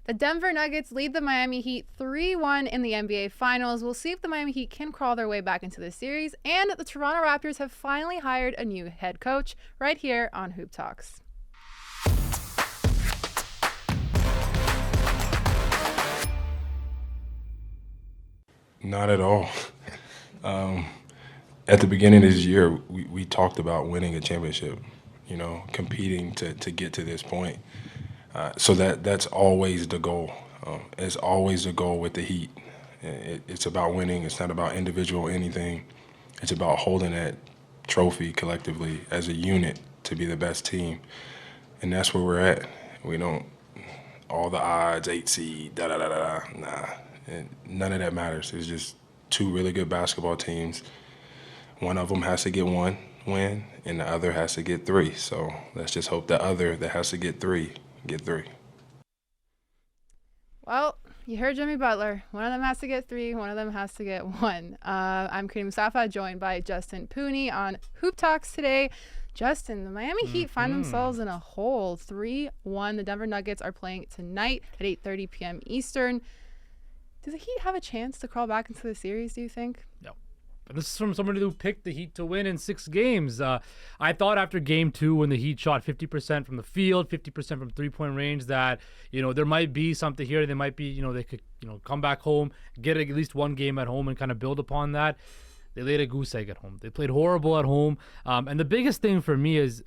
The Denver Nuggets lead the Miami Heat 3-1 in the NBA Finals. We'll see if the Miami Heat can crawl their way back into the series. And the Toronto Raptors have finally hired a new head coach right here on Hoop Talks. Not at all. At the beginning of this year, we talked about winning a championship, competing to get to this point. So that's always the goal. It's always the goal with the Heat. It's about winning. It's not about individual anything. It's about holding that trophy collectively as a unit to be the best team. And that's where we're at. We don't, all the odds, 8 seed, nah. And none of that matters. It's just two really good basketball teams. One of them has to get one win, and the other has to get 3. So let's just hope the other that has to get 3, get 3. Well, you heard Jimmy Butler. One of them has to get 3. One of them has to get 1. I'm Crina Mustafa, joined by Justin Pooni on Hoop Talks today. Justin, the Miami Heat find themselves in a hole, 3-1. The Denver Nuggets are playing tonight at 8:30 p.m. Eastern. Do the Heat have a chance to crawl back into the series, do you think? No. And this is from somebody who picked the Heat to win in 6 games. I thought after Game 2, when the Heat shot 50% from the field, 50% from three-point range, that there might be something here. They might be, they could come back home, get at least one game at home, and kind of build upon that. They laid a goose egg at home. They played horrible at home. And the biggest thing for me is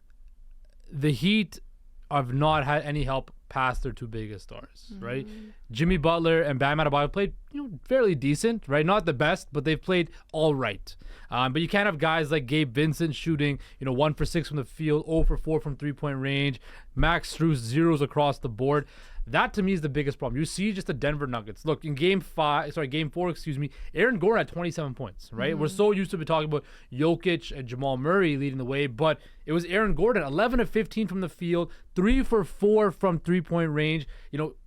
the Heat have not had any help past their 2 biggest stars, right? Jimmy Butler and Bam Adebayo played, fairly decent, right? Not the best, but they've played all right. But you can't have guys like Gabe Vincent shooting, 1 for 6 from the field, 0 for 4 from three-point range, Max Strus zeros across the board. That to me is the biggest problem. You see just the Denver Nuggets. Look, in Game 4, Aaron Gordon had 27 points, right? We're so used to be talking about Jokic and Jamal Murray leading the way, but it was Aaron Gordon, 11 of 15 from the field, 3 for 4 from three-point range.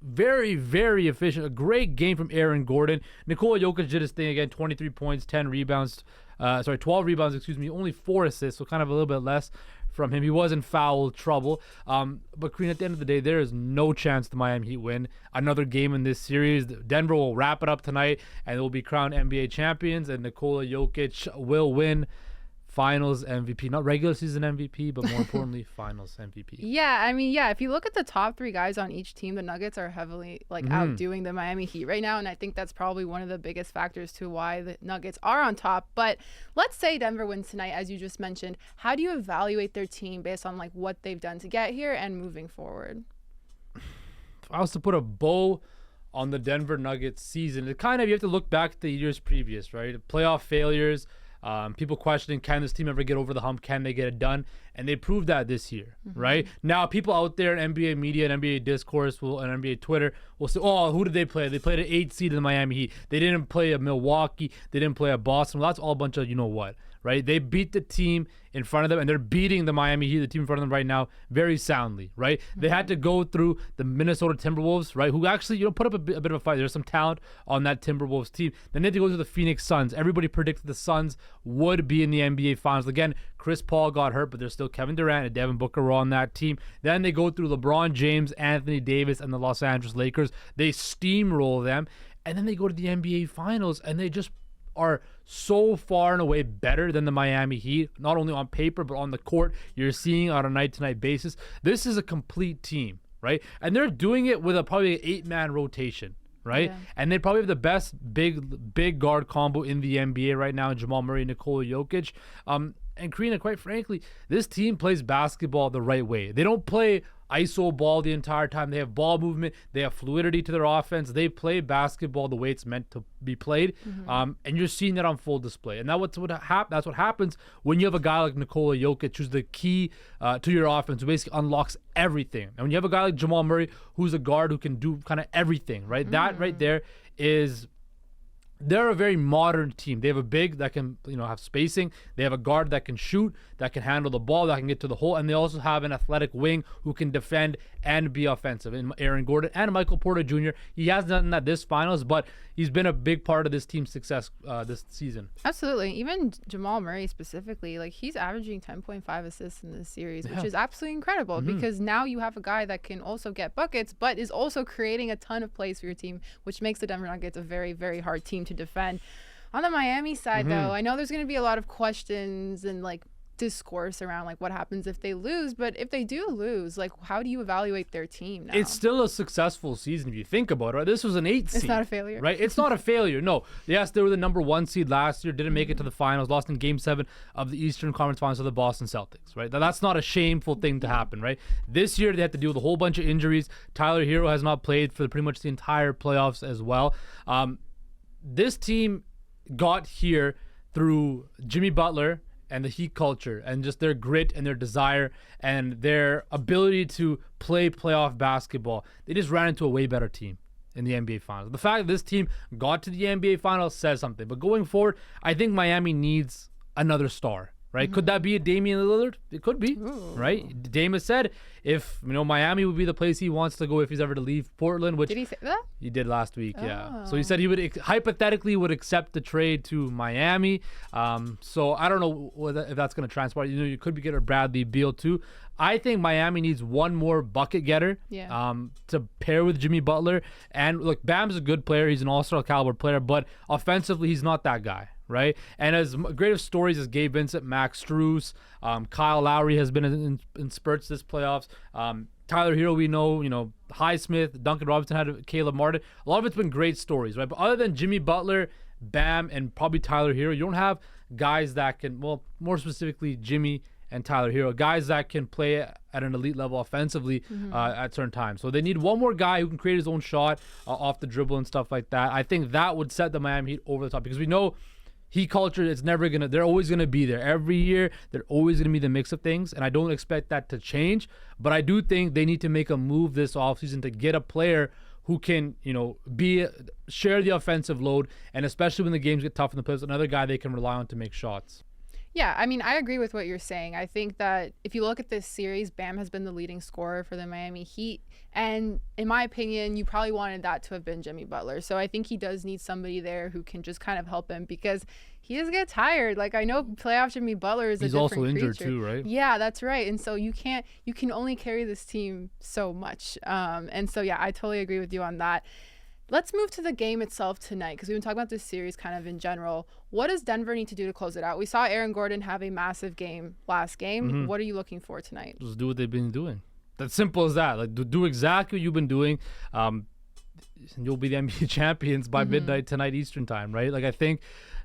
Very, very efficient. A great game from Aaron Gordon. Nikola Jokic did his thing again, 23 points, 12 rebounds, only 4 assists, so kind of a little bit less from him. He was in foul trouble. But Crina, at the end of the day, there is no chance the Miami Heat win another game in this series. Denver will wrap it up tonight, and they will be crowned NBA champions, and Nikola Jokic will win Finals MVP. Not regular season MVP, but more importantly, Finals MVP. Yeah, if you look at the top 3 guys on each team, the Nuggets are heavily outdoing the Miami Heat right now, and I think that's probably one of the biggest factors to why the Nuggets are on top. But let's say Denver wins tonight, as you just mentioned. How do you evaluate their team based on what they've done to get here and moving forward? If I was to put a bow on the Denver Nuggets season, you have to look back at the years previous, right? Playoff failures. People questioning, can this team ever get over the hump? Can they get it done? And they proved that this year, right? Now, people out there in NBA media and NBA discourse and NBA Twitter will say, oh, who did they play? They played an 8 seed in the Miami Heat. They didn't play a Milwaukee. They didn't play a Boston. Well, that's all a bunch of you-know-what, right? They beat the team in front of them, and they're beating the Miami Heat, the team in front of them right now, very soundly, right? They had to go through the Minnesota Timberwolves, right, who actually, put up a bit of a fight. There's some talent on that Timberwolves team. Then they had to go to the Phoenix Suns. Everybody predicted the Suns would be in the NBA Finals. Again, Chris Paul got hurt, but there's still Kevin Durant and Devin Booker were on that team. Then they go through LeBron James, Anthony Davis, and the Los Angeles Lakers. They steamroll them, and then they go to the NBA Finals, and they just are so far and away better than the Miami Heat, not only on paper, but on the court. You're seeing on a night-to-night basis. This is a complete team, right? And they're doing it with probably an 8-man rotation, right? Yeah. And they probably have the best big guard combo in the NBA right now, Jamal Murray, Nikola Jokic. And Crina, quite frankly, this team plays basketball the right way. They don't play ISO ball the entire time. They have ball movement. They have fluidity to their offense. They play basketball the way it's meant to be played. And you're seeing that on full display. And that's what happens when you have a guy like Nikola Jokic, who's the key to your offense, who basically unlocks everything. And when you have a guy like Jamal Murray, who's a guard who can do kind of everything, right? That right there is they're a very modern team. They have a big that can, have spacing. They have a guard that can shoot, that can handle the ball, that can get to the hole, and they also have an athletic wing who can defend and be offensive. In Aaron Gordon and Michael Porter Jr. He hasn't done that this finals, but he's been a big part of this team's success this season. Absolutely. Even Jamal Murray specifically, like he's averaging 10.5 assists in this series, which is absolutely incredible because now you have a guy that can also get buckets, but is also creating a ton of plays for your team, which makes the Denver Nuggets a very, very hard team to defend. On the Miami side, though, I know there's going to be a lot of questions and like discourse around like what happens if they lose, but if they do lose, like how do you evaluate their team now? It's still a successful season if you think about it, right? This was an 8 seed. It's not a failure, right? It's not a failure. No. Yes, they were the number 1 seed last year, didn't make it to the finals, lost in Game 7 of the Eastern Conference Finals to the Boston Celtics, right? That's not a shameful thing to happen, right? This year they had to deal with a whole bunch of injuries. Tyler Hero has not played for pretty much the entire playoffs as well. This team got here through Jimmy Butler and the Heat culture and just their grit and their desire and their ability to play playoff basketball. They just ran into a way better team in the NBA Finals. The fact that this team got to the NBA Finals says something. But going forward, I think Miami needs another star, right? Could that be a Damian Lillard? It could be, right? Dame has said if, Miami would be the place he wants to go if he's ever to leave Portland, which did he say that? He did last week, yeah. So he said he would hypothetically would accept the trade to Miami. So I don't know if that's going to transpire. You could be getting Bradley Beal too. I think Miami needs one more bucket getter to pair with Jimmy Butler. And look, Bam's a good player. He's an all-star caliber player, but offensively, he's not that guy, right? And as great of stories as Gabe Vincent, Max Strus, Kyle Lowry has been in spurts this playoffs. Tyler Hero, we know, Highsmith, Duncan Robinson had Caleb Martin. A lot of it's been great stories, right? But other than Jimmy Butler, Bam, and probably Tyler Hero, you don't have guys that can, well, more specifically Jimmy and Tyler Hero, guys that can play at an elite level offensively at certain times. So they need one more guy who can create his own shot off the dribble and stuff like that. I think that would set the Miami Heat over the top because we know Heat culture, they're always going to be there. Every year, they're always going to be the mix of things, and I don't expect that to change. But I do think they need to make a move this offseason to get a player who can, share the offensive load, and especially when the games get tough in the playoffs, another guy they can rely on to make shots. Yeah, I mean, I agree with what you're saying. I think that if you look at this series, Bam has been the leading scorer for the Miami Heat. And in my opinion, you probably wanted that to have been Jimmy Butler. So I think he does need somebody there who can just kind of help him because he does get tired. Like, I know playoff Jimmy Butler is a different creature. He's also injured too, right? Yeah, that's right. And so you can only carry this team so much. And so, yeah, I totally agree with you on that. Let's move to the game itself tonight because we've been talking about this series kind of in general. What does Denver need to do to close it out? We saw Aaron Gordon have a massive game last game. What are you looking for tonight? Just do what they've been doing. That's simple as that. Like, do exactly what you've been doing. You'll be the NBA champions by midnight tonight Eastern time, right? Like, I think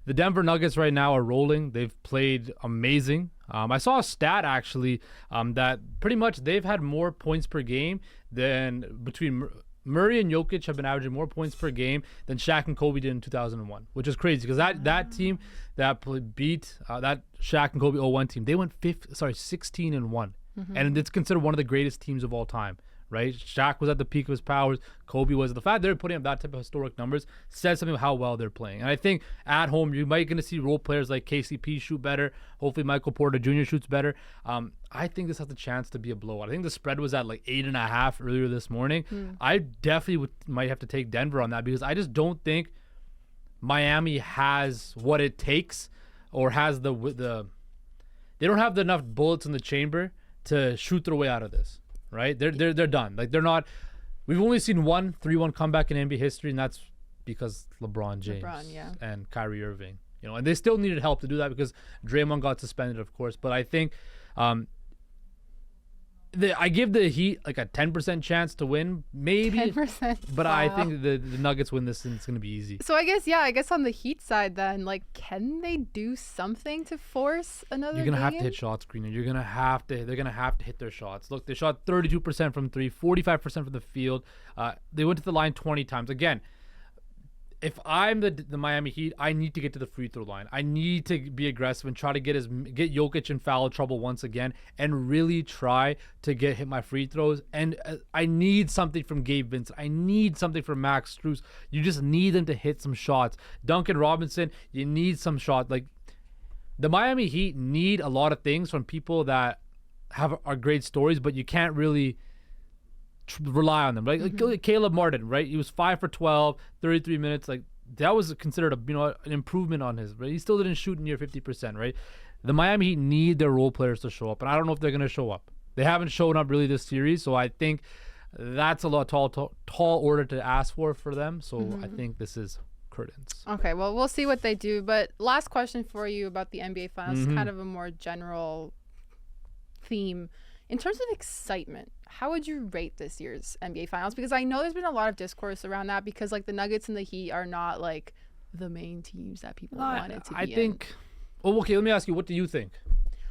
the Denver Nuggets right now are rolling. They've played amazing. I saw a stat actually that pretty much they've had more points per game than between Murray and Jokic have been averaging more points per game than Shaq and Kobe did in 2001, which is crazy because that team that beat that Shaq and Kobe 01 team, they went 16-1, and it's considered one of the greatest teams of all time. Right, Shaq was at the peak of his powers. Kobe was. The fact they're putting up that type of historic numbers says something about how well they're playing. And I think at home you might going to see role players like KCP shoot better. Hopefully Michael Porter Jr. shoots better. I think this has the chance to be a blowout. I think the spread was at like 8.5 earlier this morning. I definitely might have to take Denver on that because I just don't think Miami has what it takes or has the they don't have enough bullets in the chamber to shoot their way out of this. Right, they're done. Like, they're not. We've only seen one 3-1 comeback in NBA history, and that's because LeBron James and Kyrie Irving. And they still needed help to do that because Draymond got suspended, of course. But I think I give the Heat like a 10% chance to win, maybe. 10%. But wow. I think the Nuggets win this, and it's gonna be easy. So I guess on the Heat side, then, like, can they do something to force another? You're gonna game? have to hit shots, Crina. They're gonna have to hit their shots. Look, they shot 32% from three, 45% from the field. They went to the line 20 times. Again, if I'm the Miami Heat, I need to get to the free throw line. I need to be aggressive and try to get Jokic in foul trouble once again, and really try to hit my free throws. And I need something from Gabe Vincent. I need something from Max Strus. You just need them to hit some shots. Duncan Robinson, you need some shots. Like, the Miami Heat need a lot of things from people that are great stories, but you can't really rely on them. Like Caleb Martin, right? He was 5 for 12, 33 minutes. Like, that was considered an improvement on his. Right? He still didn't shoot near 50%. Right? The Miami Heat need their role players to show up, and I don't know if they're going to show up. They haven't shown up really this series, so I think that's a lot tall order to ask for them. So I think this is curtains. Okay, well, we'll see what they do. But last question for you about the NBA Finals, kind of a more general theme. In terms of excitement, how would you rate this year's NBA Finals? Because I know there's been a lot of discourse around that, because like the Nuggets and the Heat are not like the main teams that people wanted to be I think. Well, okay. Let me ask you. What do you think?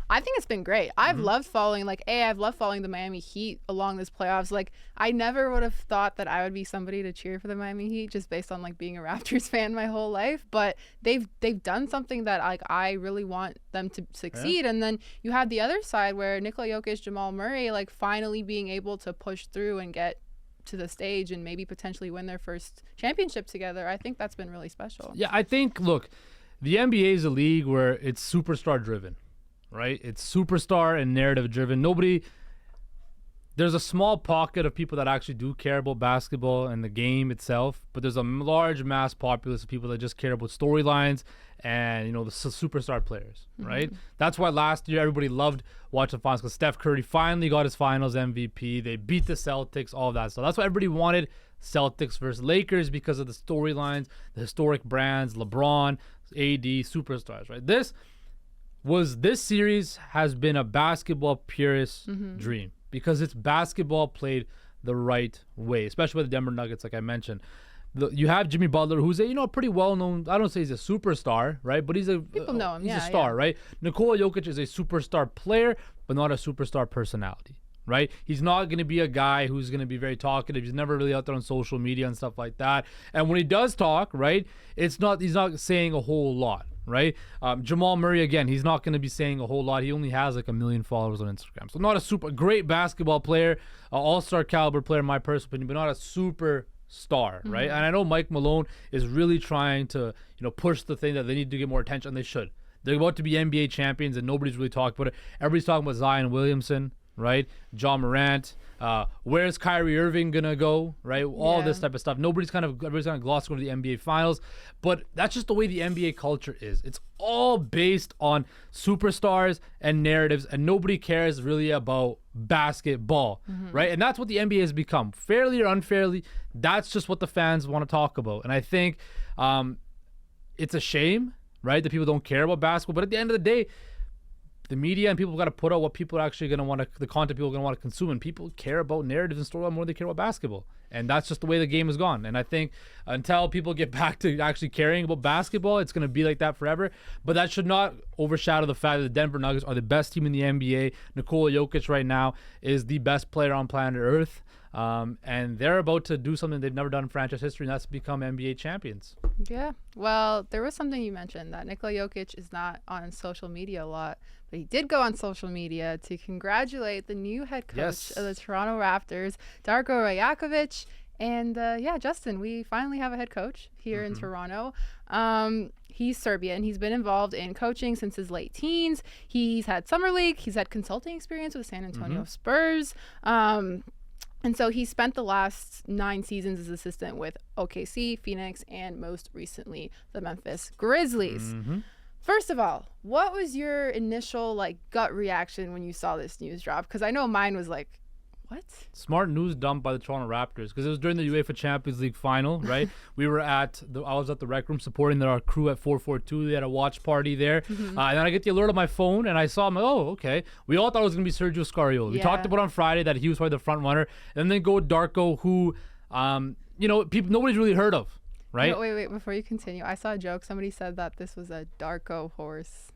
I think it's been great. I've loved following the Miami Heat along this playoffs. Like, I never would have thought that I would be somebody to cheer for the Miami Heat just based on like being a Raptors fan my whole life. But they've done something that like I really want them to succeed. Yeah. And then you have the other side where Nikola Jokic, Jamal Murray, like finally being able to push through and get to the stage and maybe potentially win their first championship together. I think that's been really special. Yeah, I think, look, the NBA is a league where it's superstar driven. Right? It's superstar and narrative driven. There's a small pocket of people that actually do care about basketball and the game itself, but there's a large mass populace of people that just care about storylines and, the superstar players, right? That's why last year everybody loved watching the finals, because Steph Curry finally got his finals MVP. They beat the Celtics, all of that stuff. That's why everybody wanted Celtics versus Lakers, because of the storylines, the historic brands, LeBron, AD, superstars, right? This series has been a basketball purist dream, because it's basketball played the right way, especially with the Denver Nuggets, like I mentioned. You have Jimmy Butler, who's a pretty well-known, I don't say he's a superstar, right? But people know him. He's a star, right? Nikola Jokic is a superstar player, but not a superstar personality, right? He's not going to be a guy who's going to be very talkative. He's never really out there on social media and stuff like that. And when he does talk, right, he's not saying a whole lot. Right? Jamal Murray, again, he's not going to be saying a whole lot. He only has like 1 million followers on Instagram. So not a super great basketball player, all-star caliber player in my personal opinion, but not a super star, right? And I know Mike Malone is really trying to, push the thing that they need to get more attention, and they should. They're about to be NBA champions, and nobody's really talking about it. Everybody's talking about Zion Williamson, right? John Morant. Where's Kyrie Irving gonna go? Right? All this type of stuff. Everybody's kind of glossing over the NBA Finals, but that's just the way the NBA culture is. It's all based on superstars and narratives, and nobody cares really about basketball, right? And that's what the NBA has become, fairly or unfairly. That's just what the fans want to talk about, and I think it's a shame, right, that people don't care about basketball. But at the end of the day, the media and people got to put out what people are actually going to want to, the content people are going to want to consume, and people care about narratives and storyline more than they care about basketball. And that's just the way the game has gone. And I think until people get back to actually caring about basketball, it's going to be like that forever. But that should not overshadow the fact that the Denver Nuggets are the best team in the NBA. Nikola Jokic right now is the best player on planet Earth. And they're about to do something they've never done in franchise history, and that's become NBA champions. Yeah. Well, there was something you mentioned, that Nikola Jokic is not on social media a lot, but he did go on social media to congratulate the new head coach of the Toronto Raptors, Darko Rajakovic. And Justin, we finally have a head coach here in Toronto. He's Serbian. He's been involved in coaching since his late teens. He's had summer league. He's had consulting experience with the San Antonio Spurs. And so he spent the last 9 seasons as assistant with OKC, Phoenix, and most recently the Memphis Grizzlies. First of all, what was your initial gut reaction when you saw this news drop? Because I know mine was like, what? Smart news dumped by the Toronto Raptors, because it was during the UEFA Champions League final, right? I was at the rec room supporting our crew at 442. They had a watch party there. And then I get the alert on my phone, and I saw him. Oh, okay. We all thought it was going to be Sergio Scariolo. We talked about on Friday that he was probably the front runner. And then go with Darko, who, nobody's really heard of, right? No, wait. Before you continue, I saw a joke. Somebody said that this was a Darko horse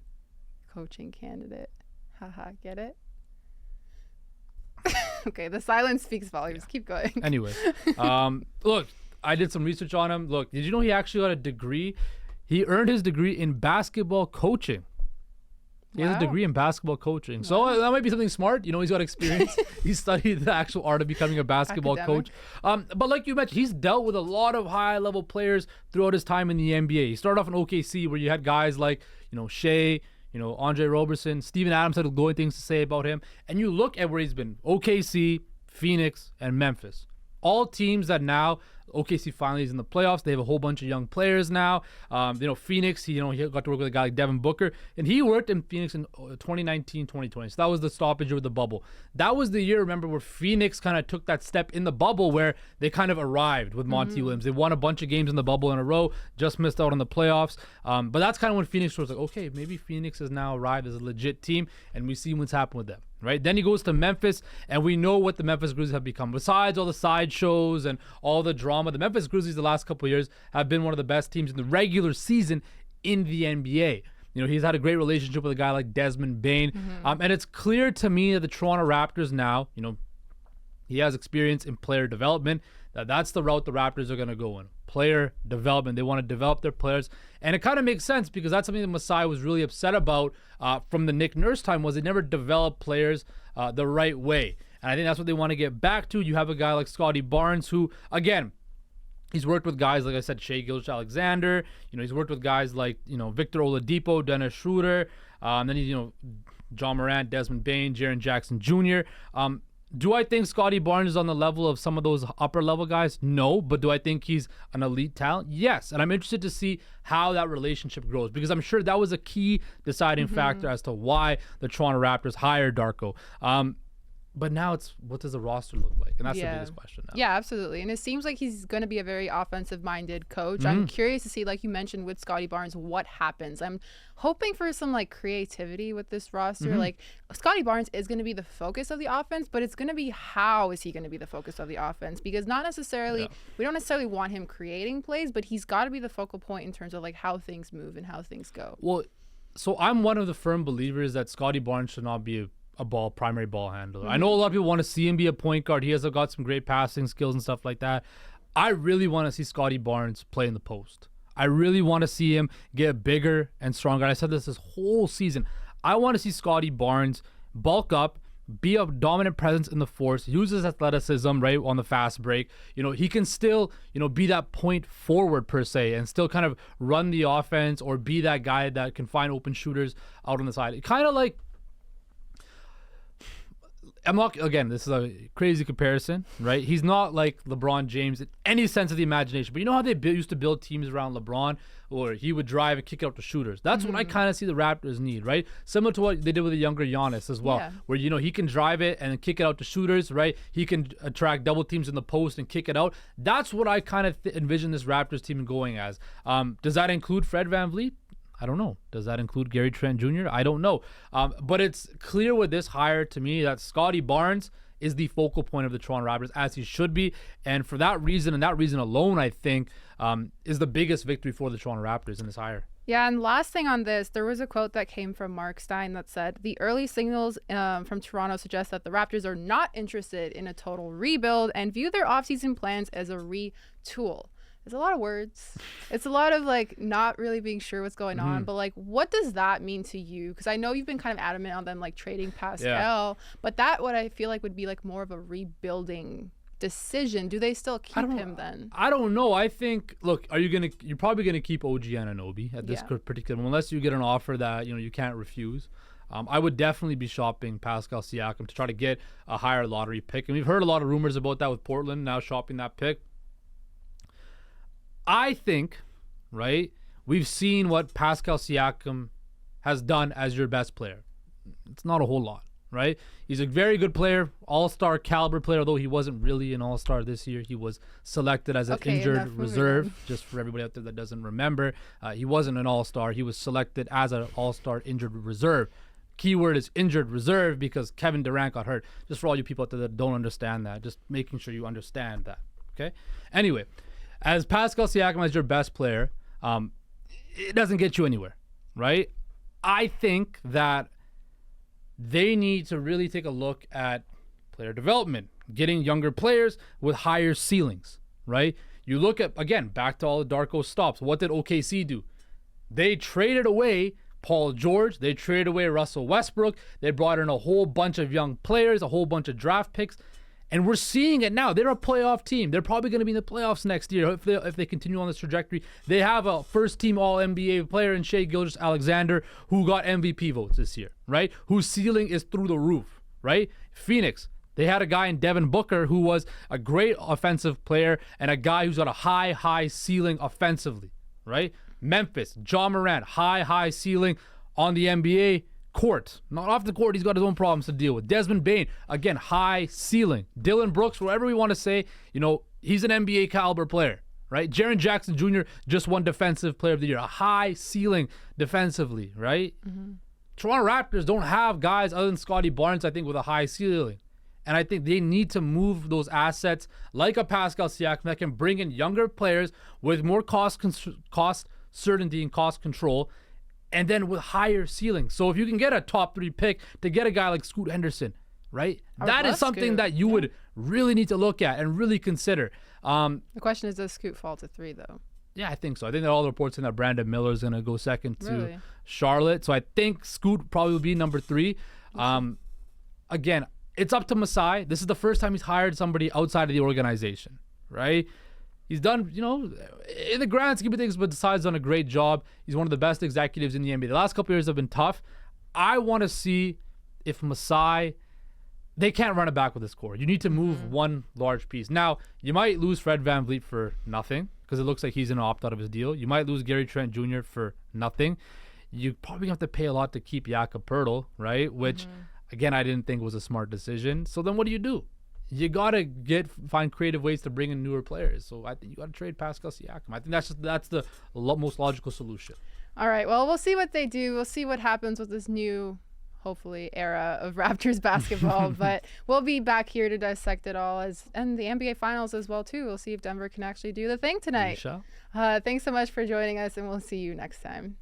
coaching candidate. Haha, get it? Okay, the silence speaks volumes. Keep going. Anyway, look, I did some research on him. Look, did you know he actually got a degree? He earned his degree in basketball coaching. He has a degree in basketball coaching. So that might be something smart. You know, he's got experience. He studied the actual art of becoming a basketball coach. But like you mentioned, he's dealt with a lot of high-level players throughout his time in the NBA. He started off in OKC where you had guys like, Shea, Andre Roberson, Steven Adams had glowing things to say about him. And you look at where he's been, OKC, Phoenix, and Memphis. All teams that now OKC finally is in the playoffs. They have a whole bunch of young players now. Phoenix, he got to work with a guy like Devin Booker, and he worked in Phoenix in 2019, 2020. So that was the stoppage of the bubble. That was the year, remember, where Phoenix kind of took that step in the bubble where they kind of arrived with Monty Williams. They won a bunch of games in the bubble in a row, just missed out on the playoffs. But that's kind of when Phoenix was like, okay, maybe Phoenix has now arrived as a legit team, and we see what's happened with them. Right? Then he goes to Memphis, and we know what the Memphis Grizzlies have become. Besides all the sideshows and all the drama, the Memphis Grizzlies the last couple of years have been one of the best teams in the regular season in the NBA. He's had a great relationship with a guy like Desmond Bane. And it's clear to me that the Toronto Raptors now, he has experience in player development. That's the route the Raptors are going to go in. Player development. They want to develop their players. And it kind of makes sense because that's something that Masai was really upset about from the Nick Nurse time was they never developed players the right way. And I think that's what they want to get back to. You have a guy like Scotty Barnes who, again, he's worked with guys, like I said, Shai Gilgeous-Alexander. He's worked with guys like, Victor Oladipo, Dennis Schroeder. Then he's, John Morant, Desmond Bane, Jaren Jackson Jr. Do I think Scotty Barnes is on the level of some of those upper level guys? No. But do I think he's an elite talent? Yes. And I'm interested to see how that relationship grows because I'm sure that was a key deciding factor as to why the Toronto Raptors hired Darko. But now it's what does the roster look like? And that's the biggest question now. Yeah, absolutely. And it seems like he's going to be a very offensive-minded coach. I'm curious to see, like you mentioned with Scotty Barnes, what happens. I'm hoping for some like creativity with this roster. Like Scotty Barnes is going to be the focus of the offense, but it's going to be how is he going to be the focus of the offense? Because not necessarily, we don't necessarily want him creating plays, but he's got to be the focal point in terms of like how things move and how things go. Well, so I'm one of the firm believers that Scotty Barnes should not be a primary ball handler. I know a lot of people want to see him be a point guard. He has got some great passing skills and stuff like that. I really want to see Scotty Barnes play in the post. I really want to see him get bigger and stronger. I said this whole season. I want to see Scotty Barnes bulk up, be a dominant presence in the force, use his athleticism, right, on the fast break. He can still, be that point forward per se and still kind of run the offense or be that guy that can find open shooters out on the side. Kind of like, this is a crazy comparison, right? He's not like LeBron James in any sense of the imagination, but you know how they used to build teams around LeBron, or he would drive and kick it out to shooters. That's what I kind of see the Raptors need, right? Similar to what they did with the younger Giannis as well, where he can drive it and kick it out to shooters, right? He can attract double teams in the post and kick it out. That's what I kind of envision this Raptors team going as. Does that include Fred VanVleet? I don't know. Does that include Gary Trent Jr.? I don't know. But it's clear with this hire to me that Scotty Barnes is the focal point of the Toronto Raptors, as he should be. And for that reason, and that reason alone, I think, is the biggest victory for the Toronto Raptors in this hire. Yeah, and last thing on this, there was a quote that came from Mark Stein that said, the early signals from Toronto suggest that the Raptors are not interested in a total rebuild and view their offseason plans as a retool. It's a lot of words. It's a lot of like not really being sure what's going on. But like, what does that mean to you? Because I know you've been kind of adamant on them like trading Pascal, but that what I feel like would be like more of a rebuilding decision. Do they still keep him then? I don't know. I think, look, you're probably gonna keep OG Anunoby at this particular moment, unless you get an offer that you can't refuse. I would definitely be shopping Pascal Siakam to try to get a higher lottery pick, and we've heard a lot of rumors about that with Portland now shopping that pick. I think, right, we've seen what Pascal Siakam has done as your best player. It's not a whole lot, right? He's a very good player, all-star caliber player, although he wasn't really an all-star this year. He was selected as an injured reserve, just for everybody out there that doesn't remember. He wasn't an all-star. He was selected as an all-star injured reserve. Keyword is injured reserve because Kevin Durant got hurt. Just for all you people out there that don't understand that, just making sure you understand that, okay? Anyway, as Pascal Siakam as your best player, it doesn't get you anywhere, right? I think that they need to really take a look at player development, getting younger players with higher ceilings, right? You look at, again, back to all the Darko stops. What did OKC do? They traded away Paul George. They traded away Russell Westbrook. They brought in a whole bunch of young players, a whole bunch of draft picks. And we're seeing it now. They're a playoff team. They're probably going to be in the playoffs next year if they continue on this trajectory. They have a first-team All-NBA player in Shai Gilgeous-Alexander who got MVP votes this year, right? Whose ceiling is through the roof, right? Phoenix, they had a guy in Devin Booker who was a great offensive player and a guy who's got a high ceiling offensively, right? Memphis, Ja Morant, high ceiling on the NBA court. Not off the court, he's got his own problems to deal with. Desmond Bane, again, high ceiling. Dylan Brooks, whatever we want to say, he's an NBA caliber player, right? Jaren Jackson Jr. just won Defensive Player of the Year. A high ceiling defensively, right? Mm-hmm. Toronto Raptors don't have guys other than Scotty Barnes, I think, with a high ceiling. And I think they need to move those assets like a Pascal Siakam that can bring in younger players with more cost certainty and cost control, and then with higher ceilings. So if you can get a top 3 pick to get a guy like Scoot Henderson, right? That is something that you would really need to look at and really consider. The question is, does Scoot fall to 3 though? Yeah, I think so. I think that all the reports in that Brandon Miller is going to go second to Charlotte. So I think Scoot probably will be number 3. Again, it's up to Masai. This is the first time he's hired somebody outside of the organization, right? He's done, in the grand scheme of things, but Masai's done a great job. He's one of the best executives in the NBA. The last couple of years have been tough. I want to see if Masai, they can't run it back with this core. You need to move one large piece. Now, you might lose Fred VanVleet for nothing because it looks like he's going to opt out of his deal. You might lose Gary Trent Jr. for nothing. You probably have to pay a lot to keep Jakob Poeltl, right? Which, again, I didn't think was a smart decision. So then what do? You gotta find creative ways to bring in newer players. So I think you gotta trade Pascal Siakam. I think that's the most logical solution. All right. Well, we'll see what they do. We'll see what happens with this new, hopefully, era of Raptors basketball. But we'll be back here to dissect it all, and the NBA Finals as well too. We'll see if Denver can actually do the thing tonight. Thanks so much for joining us, and we'll see you next time.